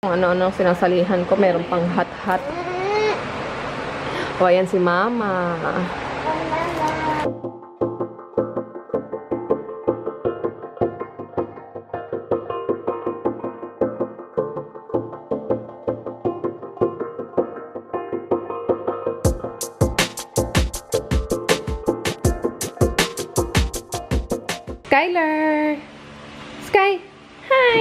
Ano-ano sinasalihan ko, meron pang hot-hot. O, ayan si Mama. Skyler! Sky! Hi!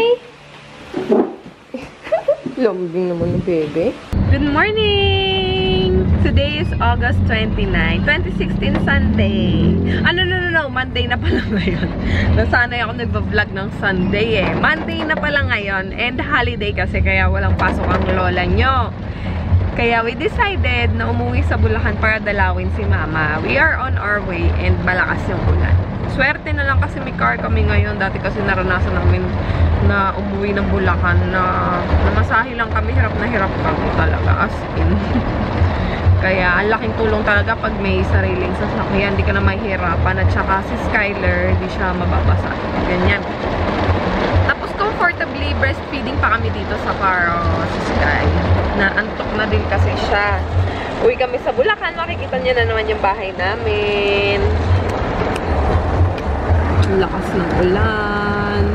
Lombing naman ng bebe. Good morning! Today is August 29, 2016 Sunday. No, Monday na pala ngayon. Nasanay ako nagbablog ng Sunday eh. Monday na pala ngayon and holiday kasi kaya walang pasok ang lola nyo. Kaya we decided na umuwi sa Bulacan para dalawin si Mama. We are on our way and malakas yung ulan. Swerte na lang kasi may car kami ngayon. Dati kasi naranasan namin na umuwi ng Bulacan na namasahe lang kami. Hirap na hirap kami talaga. As in. Kaya ang laking tulong talaga pag may sariling sasakyan. Hindi ka na mahihirapan. At saka si Skyler, hindi siya mababasa. Ganyan. Tapos comfortably breastfeeding pa kami dito sa car. Si Sky. Naantok na din kasi siya. Uwi kami sa Bulacan. Makikita niya na naman yung bahay namin. Ang lakas ng ulan.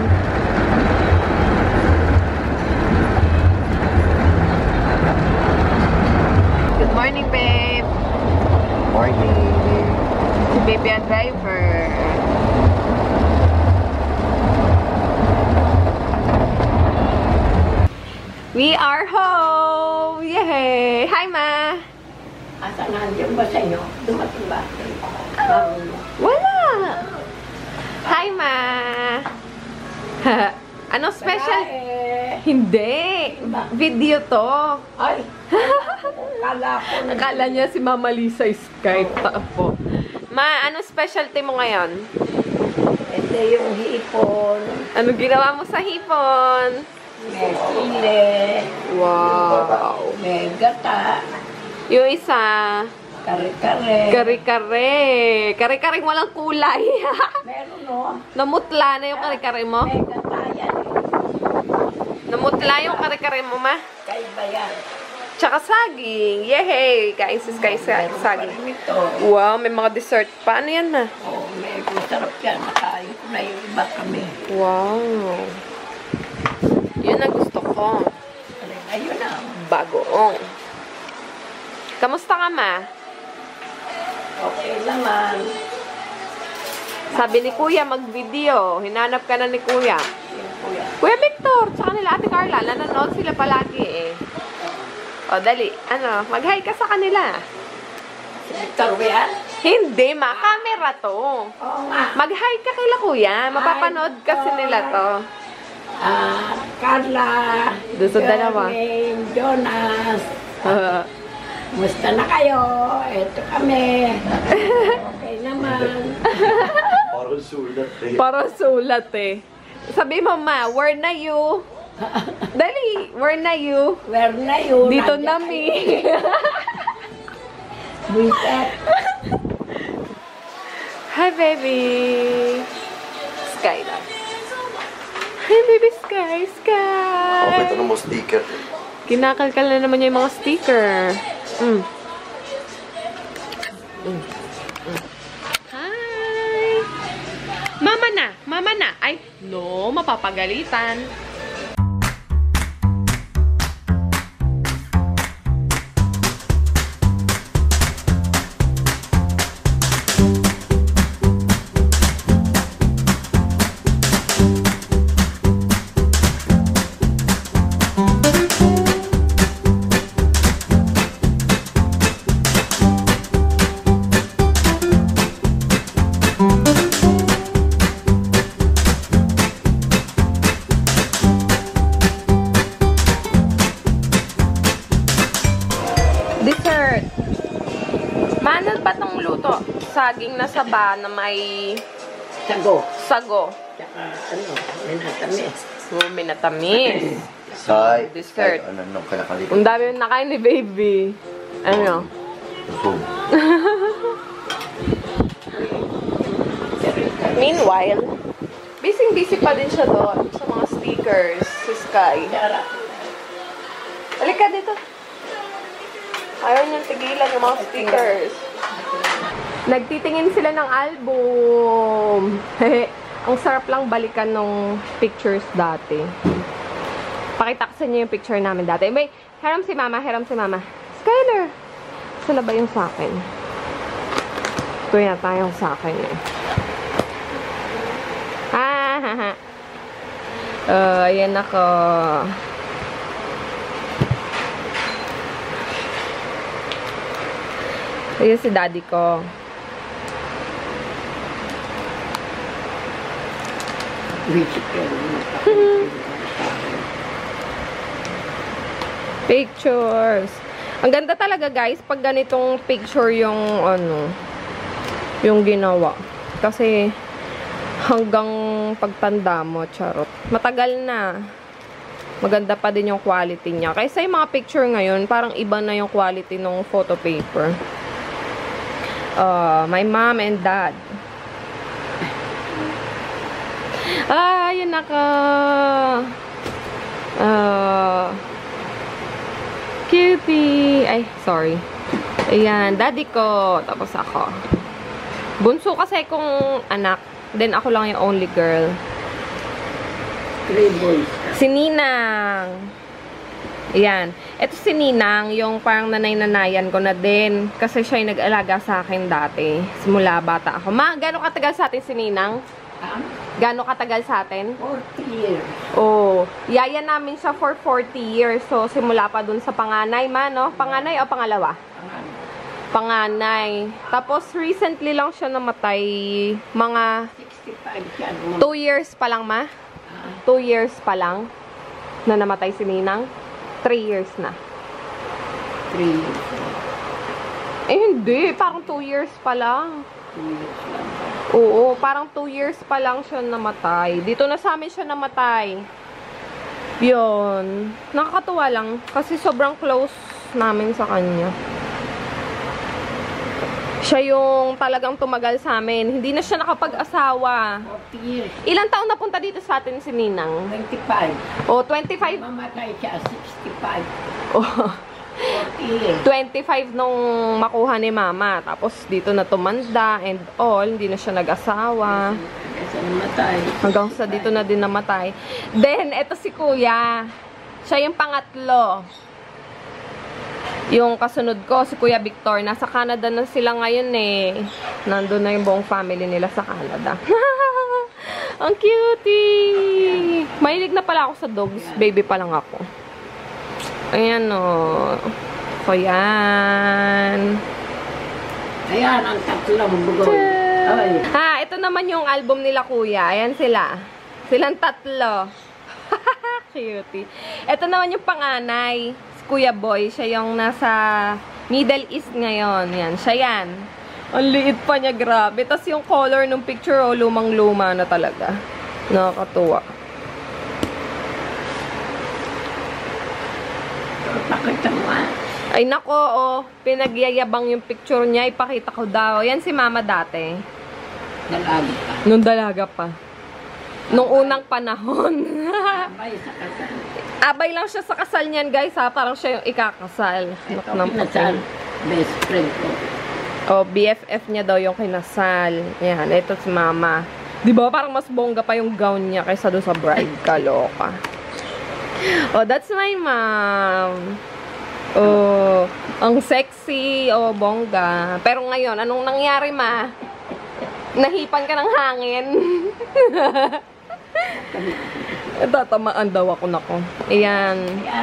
Good morning, babe. Morning. Si baby ang driver. We are home! Yay! Hi, Ma! Asa nga yung ba sa inyo? Dumating ba? Wala! Hi, Ma! Ano special? Hindi! Video to! Ay! Kala ko na. Akala niya si Mama Lisa Skype po. Ma, ano specialty mo ngayon? Ito yung hipon. Ano ginawa mo sa hipon? May sile. Wow! May gata. Yung isa, Kare-kare. kare-kare. Kare-kare walang kulay. Meron no? Namutla na yung kare-kare mo? May gata yan. Namutla yung kare-kare mo, Ma? Kaiba yan. Tsaka saging. Yehey! Kain si Sky saging. Ito. Wow, may mga dessert pa. Ano yan, Ma? Oh, may sarap yan. Nakain ko na yung iba kami. Wow. Yun ang gusto ko. Ayun na. Bagoong. Kamusta ka, Ma? Okay naman. Sabi ni Kuya, mag-video. Hinanap ka na ni Kuya. Yung kuya. Kuya Victor, tsaka nila Ate Carla, nanonood sila palagi eh. O, dali. Ano, mag-hi ka sa kanila. Si Victor ba yan? Hindi, Ma. Camera to. Oo nga. Mag-hi ka kila Kuya. Mapapanood kasi nila to. Carla. Doon sa dalawa. Jermaine, Jonas. Musta na kayo? Ito kami. Okay naman. Parang sulat eh. Parang sulat eh. Sabi mo, Ma, where na you? Dali, where na you? Where na yun? Dito Nandiyan na mi. Buiset. Hi, baby. Sky lang. Hi, baby Sky. Sky. Okay, ito na mo sticker. Kinakalkal na naman yung mga sticker. Hi! Mama na! Mama na! Ay, no, mapapagalitan. Dessert. Paano ba tong luto? Saging na saba na may Sago. sago. Tsaka ano, minatamis. Minatamis. Say. Dessert. Ano nung kinakalimutan. Ang dami yung nakain ni baby. Ano? Boom. Meanwhile, busy pa din siya doon sa mga stickers si Sky. Sarap. Halika dito. Ayaw niyang tigilan yung mga stickers. Nagtitingin sila ng album. Ang sarap lang balikan ng pictures dati. Pakita ko sa inyo yung picture namin dati. May, hiram si mama, hiram si mama. Skyler! Saan na ba yung sa akin? Ito yata yung sa akin eh. Ayan ako. Ayan si daddy ko. Pictures. Ang ganda talaga guys pag ganitong picture yung ano, yung ginawa. Kasi hanggang pagtanda mo, charot. Matagal na. Maganda pa din yung quality niya. Kaysa yung mga picture ngayon, parang iba na yung quality ng photo paper. My mom and dad. Yun ako. Cutie. Ay, sorry. Ayan, daddy ko. Tapos ako. Bunso kasi kong anak. Then ako lang yung only girl. 3 boys. Si Ninang. Ayan. Ito si Ninang, yung parang nanay-nanayan ko na din. Kasi siya yung nag-alaga sa akin dati. Simula bata ako. Ma, gano'ng katagal sa atin si Ninang? Gano'ng katagal sa atin? 40 years. Oh, yaya namin siya for 40 years. So, simula pa dun sa panganay, ma, no? Panganay o pangalawa? Panganay. Tapos, recently lang siya namatay. Mga 65 siya. 2 years pa lang, ma? 2 years pa lang na namatay si Ninang? 3 years na. 3 years. Eh, hindi. Parang 2 years pa lang. 2 years lang. Oo, parang 2 years pa lang siya namatay. Dito na sa amin siya namatay. Yun. Nakakatuwa lang. Kasi sobrang close namin sa kanya. Siya yung talagang tumagal sa amin. Hindi na siya nakapag-asawa. 40 years. Ilang taon na punta dito sa atin si Ninang? 25. O, 25? Mamatay siya 65. Oh, 40 years. 25 nung makuha ni mama. Tapos dito na tumanda and all. Hindi na siya nag-asawa. Kasi namatay. Hanggang sa dito na din namatay. Then, eto si kuya. Siya yung pangatlo. Yung kasunod ko, si Kuya Victor. Nasa Canada na sila ngayon eh. Nandun na yung buong family nila sa Canada. Ang cutie! Mahilig na pala ako sa dogs. Baby pa lang ako. Ayan o. So, yan. Ayan, ang tatlong bugoy. Ay. Ha, ito naman yung album nila kuya. Ayan sila. Silang tatlo. Cutie. Ito naman yung panganay. Si Kuya Boy. Siya yung nasa Middle East ngayon. Yan. Siya yan. Ang liit pa niya. Grabe. Tapos yung color ng picture, oh, lumang-luma na talaga. Nakakatuwa. Pakita mo ah. Ay nako, oh, pinagyayabang yung picture niya, ipakita ko daw. Yan si mama dati. Dalaga pa. Nung dalaga pa. Nung unang panahon. Abay sa kasal. Abay lang siya sa kasal niyan, guys, ha? Parang siya yung ikakasal. Ito pinasal. Best friend ko. Oh, BFF niya daw yung kinasal. Yan, ito si mama. Di ba parang mas bongga pa yung gown niya kaysa doon sa bride. Kaloka. Oh, that's my mom. Oh, ang sexy. Oh, bongga. Pero ngayon, anong nangyari, ma? Nahipan ka ng hangin. Tatamaan daw ako nako. Ayan.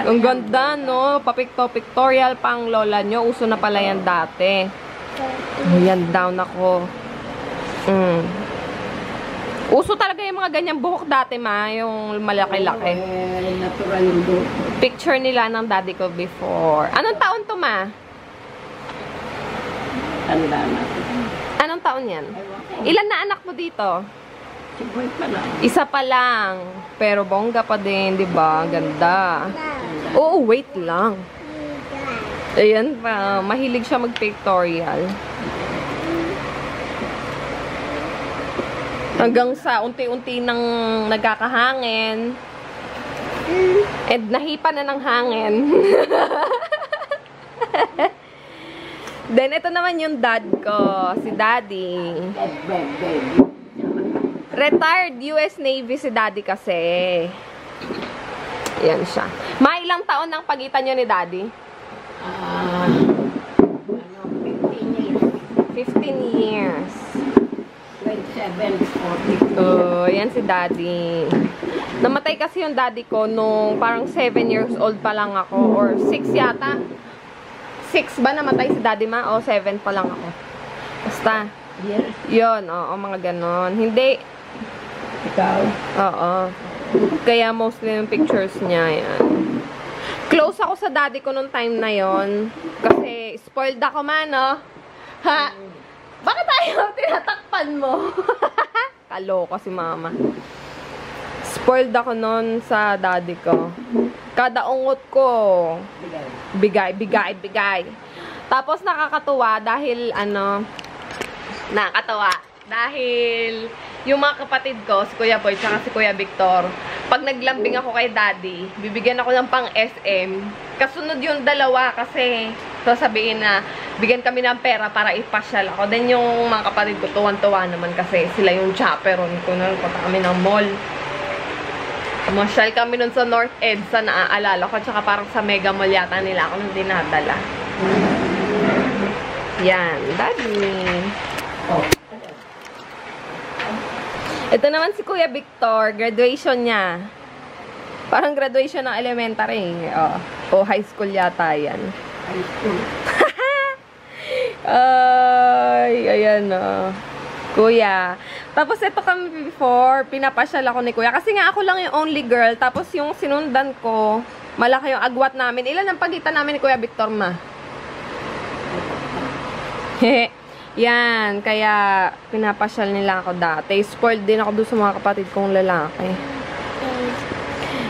Ang ganda, no? Papictorial pang lola nyo. Uso na pala yan dati. Ayan, down ako. Uso talaga yung mga ganyang buhok dati, ma. Yung malaki-laki. Natural yung buhok. Picture nila ng daddy ko before. Anong taon to, ma? Tanda na. Anong taon yan? Ilan na anak mo dito? Si Boy pa lang. Isa pa lang. Pero bongga pa din, di ba? Ganda. Oo, wait lang. Ayan pa. Mahilig siya mag-pictorial. Hanggang sa unti-unti nang nagkakahangin. And nahipa na ng hangin. Then, ito naman yung dad ko. Si Daddy. Retired US Navy si Daddy kasi. Yan siya. Ilang taon ang pagitan nyo ni Daddy? 15 years. 27, 40. Oh, yan si Daddy. Namatay kasi yung daddy ko nung parang 7 years old pa lang ako. Or 6 yata. 6 ba namatay si Daddy ma? O 7 pa lang ako. Basta. Yes. Yun, oo, mga ganon. Hindi. Ikaw? Oo. Kaya mostly yung pictures niya, yan. Close ako sa daddy ko nung time na yon. Kasi spoiled ako man, no? Ha? Bakit tayo tinatakpan mo? Kaloko si mama. Spoiled ako nun sa daddy ko. Kada ungot ko, bigay. Tapos nakakatuwa dahil dahil yung mga kapatid ko, si Kuya Boy tsaka si Kuya Victor, pag naglambing ako kay daddy, bibigyan ako ng pang SM. Kasunod yung dalawa kasi sasabihin na bigyan kami ng pera para ipasyal ako. Then yung mga kapatid ko, tuwan-tuwa naman kasi sila yung chaperon ko. Punta kami ng mall. Masyal kami nun sa North EDSA, naaalala ko. Tsaka parang sa Mega Mall yata nila ako nung dinadala. Yan, Daddy. Ito naman si Kuya Victor, graduation niya. Parang graduation ng elementary. O high school yata yan. High school. Ay, ayan o. Kuya. Tapos ito kami before, pinapasyal ako ni Kuya. Kasi nga ako lang yung only girl. Tapos yung sinundan ko, malaki yung agwat namin. Ilan ang pagitan namin ni Kuya Victor ma? Hehe. Yan, kaya pinapasyal nila ako dati. Spoiled din ako doon sa mga kapatid kong lalaki.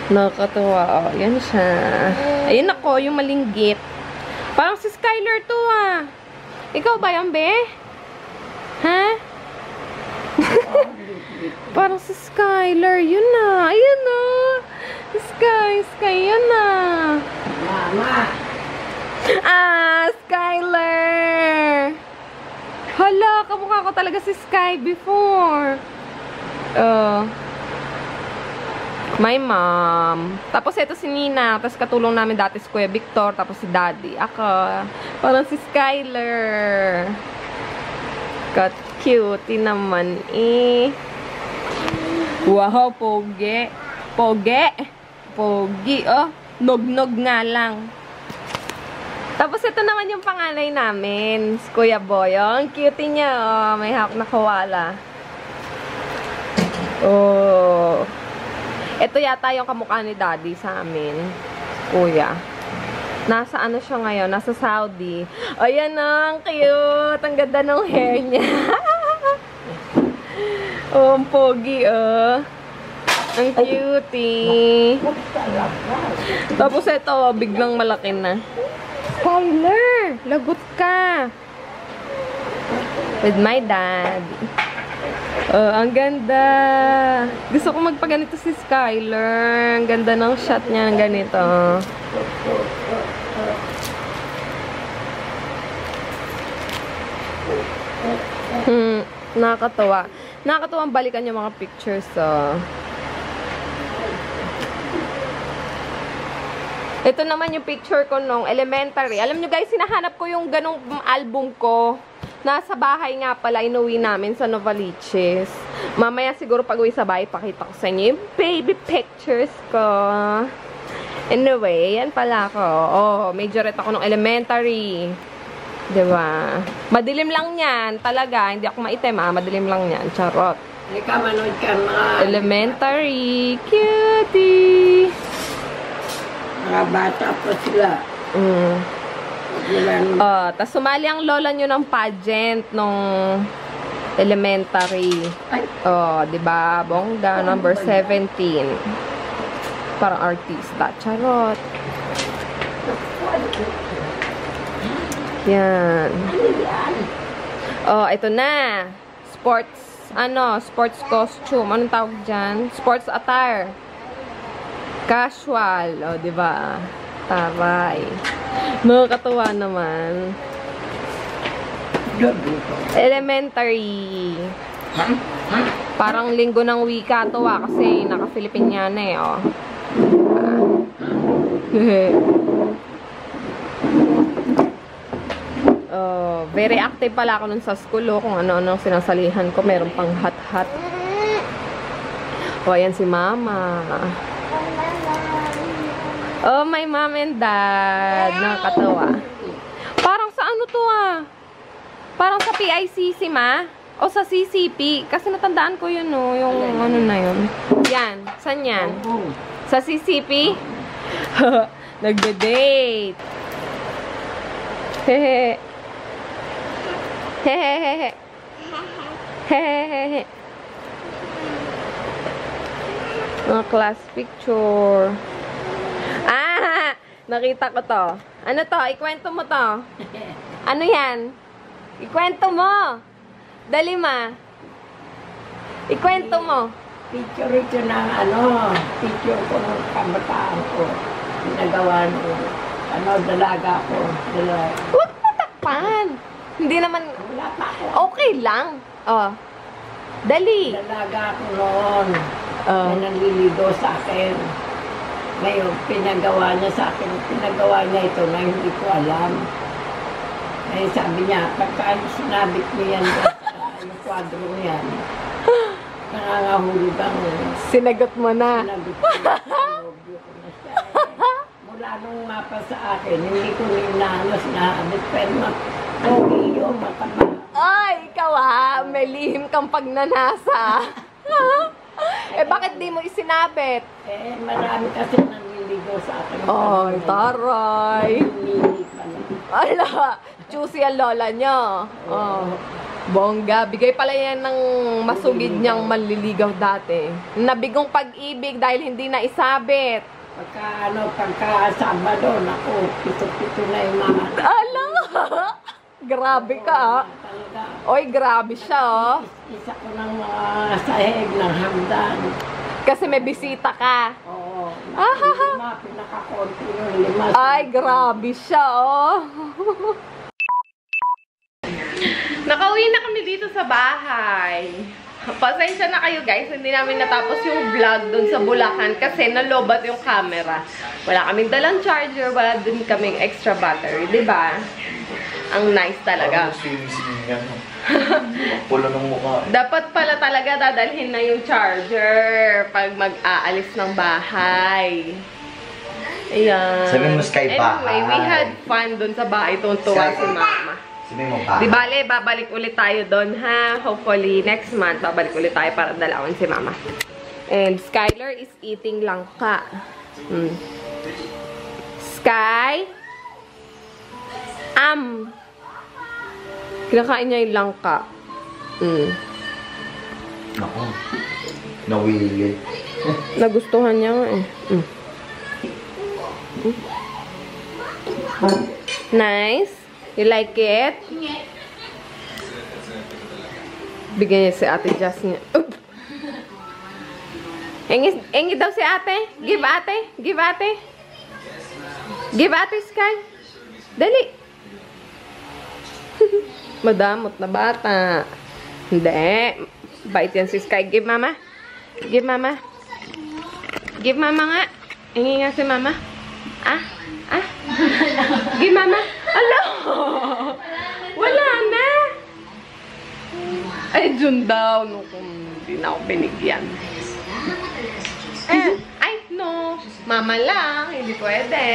Nakakatuwa. Yan siya. Ayun ako, yung malinggit. Parang si Skyler to ah. Ikaw ba yan, be? Ha? Parang si Skyler. Yun na. Ayun na. Sky, yun na. Mama. Skyler. Hala, kamukha ko talaga si Sky before. My mom. Tapos ito si Nina. Tapos katulong namin dati si Kuya Victor. Tapos si Daddy. Ako. Parang si Skyler. Cute naman eh. Wow, pogi. Pogi, oh. Nog-nog nga lang. Tapos ito naman yung panganay namin. Si Kuya Boy. Oh, ang cute niya. Oh, may hawak na kawala. Oh. Ito yata yung kamukha ni Daddy sa amin. Kuya. Nasa ano siya ngayon? Nasa Saudi. Ayan na, ang cute. Ang ganda ng hair niya. Oh, ang pogi, oh. Ang cutie. Tapos ito, biglang malaki na. Skyler! Lagot ka! With my dad. Oh, ang ganda. Gusto ko magpaganito si Skyler. Ang ganda ng shot niya ng ganito. Nakakatawa. Nakakatawang balikan yung mga pictures, oh. Ito naman yung picture ko nung elementary. Alam nyo guys, sinahanap ko yung ganong album ko. Nasa bahay nga pala, inuwi namin sa Novaliches. Mamaya siguro pag uwi sa bahay, pakita ko sa inyo yung baby pictures ko. Anyway, yan pala ako. Oh, majorette ako nung elementary. Diba? Madilim lang yan, talaga. Hindi ako maitim, madilim lang yan. Charot. Ikaw, manood ka mga... Elementary. Cutie. Mga bata pa sila. Tas sumali ang lola nyo ng pageant nung elementary. Diba? Bongga, number 17. Parang artista. Charot. Yan. Ito na. Sports costume. Anong tawag dyan? Sports attire. Casual. O, diba? Taray. Nakakatuwa naman. Elementary. Parang linggo ng wika to kasi naka-Filipiniana eh. O. Very active pala ako nun sa school. Kung ano-ano sinasalihan ko. Meron pang hot-hot. O, ayan si Mama. Oh, my mom and dad. Nakakatawa. Parang sa ano to Parang sa PICC, ma? O sa CCP. Kasi natandaan ko yun, no? Yung ano na yun. Yan. Saan yan? Sa CCP? Nagde-date. Hehehe. Hehehe. Hehehe. Mga class picture. Nakita ko to. Ano to? Ikwento mo to. Ano yan? Ikwento mo. Dali, ma. Ikwento mo. Picture ito ng picture ko ng kabataan ko. Pinagawa nung dalaga ko. Huwag matakpan. Hindi naman. Wala pa ako. Okay lang. Oh. Dali. Dalaga ko noon. Na nanliligo sa akin. Ngayon, pinagawa niya sa akin. Pinagawa niya ito na hindi ko alam. Eh, sabi niya, pagka sinabit niya yan yung kwadro niyan, nangangahulog ang sinagot mo na. sinagot ko na siya. Mula nung mapa sa akin, hindi ko ninahalos na habit, pero okay yun, mataba. Ay, ikaw may lihim kang pagnanasa. Bakit di mo isinabit? Marami kasi nanliligo sa akin. Ay, taray. Ala, choosy ang lola niyo. Bongga. Bigay pala yan ng masugid niyang manliligaw dati. Nabigong pag-ibig dahil hindi na isabit. Pagka Sabado, naku, pito-pito na yung mga. Ala! Grabe ka, Oy, grabe siya, Isa ko ng mga sahig ng hamdan. Kasi may bisita ka. Oo. Ah, Pinakakonti yung 5. Ay, grabe siya, Nakauwi na kami dito sa bahay. Pasensya na kayo, guys. Hindi namin natapos yung vlog dun sa Bulacan kasi nalobat yung camera. Wala kaming dalang charger, wala din kaming extra battery, diba? Ang nice talaga. Pulo ng mukha. Dapat pala talaga dadalhin na yung charger pag mag-aalis ng bahay. Ayan. Sabi mo, Sky, bahay. Anyway, we had fun dun sa bahay. Tuntuwa si Mama. Sabi mo, bahay. Di bale, babalik ulit tayo doon, ha? Hopefully, next month, babalik ulit tayo para dalawan si Mama. And Skylar is eating langka. Sky? Kinakain niya yung langka. Ako. Nawili. Nagustuhan niya nga Nice? You like it? Bigyan niya si Ate Jess niya. Engi daw si ate. Give ate. Give ate. Give ate, Sky. Dali. Madamot na bata. Hindi. Bait yan si Sky. Give mama. Give mama. Give mama nga. Hingi nga si mama. Give mama. Ala. Wala na. Ay, Jun daw. No, kung hindi na ako binigyan. Ay, no. Mama lang. Hindi pwede.